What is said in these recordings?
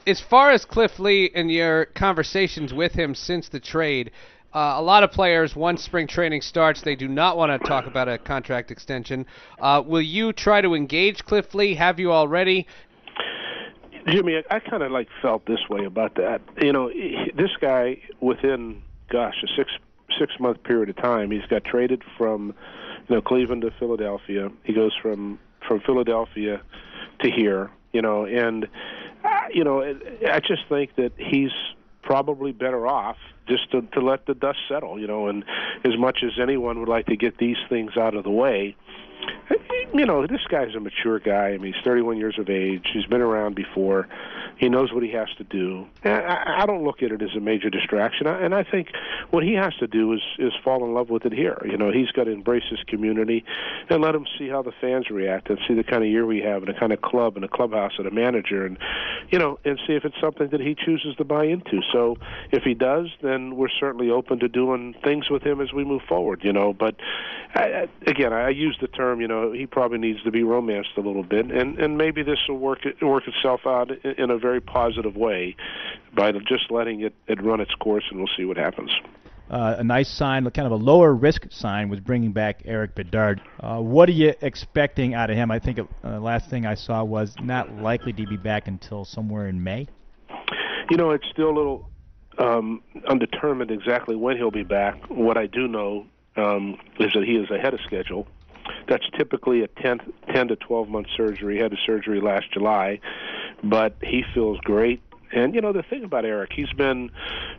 As far as Cliff Lee and your conversations with him since the trade, a lot of players, once spring training starts, they do not want to talk about a contract extension. Will you try to engage Cliff Lee? Have you already? Jimmy, I kind of felt this way about that. This guy, within a 6 month period of time, he's got traded from Cleveland to Philadelphia. He goes from Philadelphia to here. And I just think that he's probably better off just to let the dust settle. And as much as anyone would like to get these things out of the way, this guy's a mature guy. I mean, he's 31 years of age. He's been around before. He knows what he has to do. I don't look at it as a major distraction. And I think what he has to do is fall in love with it here. He's got to embrace his community and let him see how the fans react and see the kind of year we have and the kind of club and a clubhouse and a manager and see if it's something that he chooses to buy into. So if he does, then we're certainly open to doing things with him as we move forward, But again, I use the term, he probably needs to be romanced a little bit, and maybe this will work itself out in a very positive way by just letting it run its course, and we'll see what happens. A nice sign, kind of a lower risk sign, was bringing back Erik Bedard. What are you expecting out of him? I think last thing I saw was not likely to be back until somewhere in May. It's still a little undetermined exactly when he'll be back. What I do know is that he is ahead of schedule. That's typically a 10 to 12-month surgery. He had a surgery last July, but he feels great. And, the thing about Erik, he's been,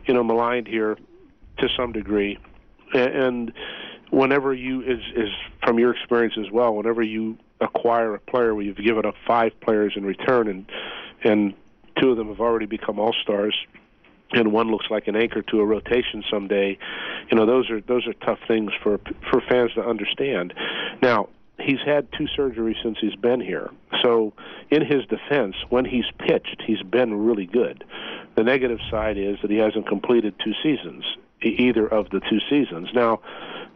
maligned here to some degree. And whenever is from your experience as well, whenever you acquire a player where you've given up 5 players in return and 2 of them have already become all-stars, and one looks like an anchor to a rotation someday, those are tough things for fans to understand. Now, he's had 2 surgeries since he's been here. So in his defense, when he's pitched, he's been really good. The negative side is that he hasn't completed 2 seasons, either of the 2 seasons. Now,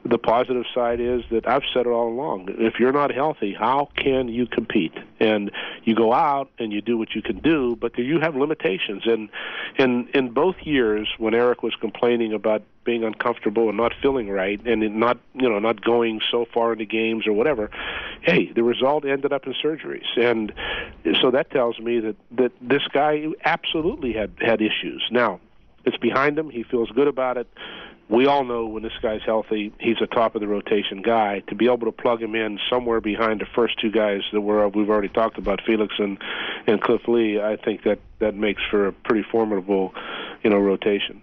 the positive side is that I've said it all along. If you're not healthy, how can you compete? And you go out and you do what you can do, but you have limitations. And in both years, when Erik was complaining about being uncomfortable and not feeling right and not going so far into games or whatever, hey, the result ended up in surgeries. And so that tells me that this guy absolutely had issues. Now, it's behind him. He feels good about it. We all know when this guy's healthy, he's a top-of-the-rotation guy. To be able to plug him in somewhere behind the first 2 guys that we've already talked about, Felix and Cliff Lee, I think that makes for a pretty formidable, rotation.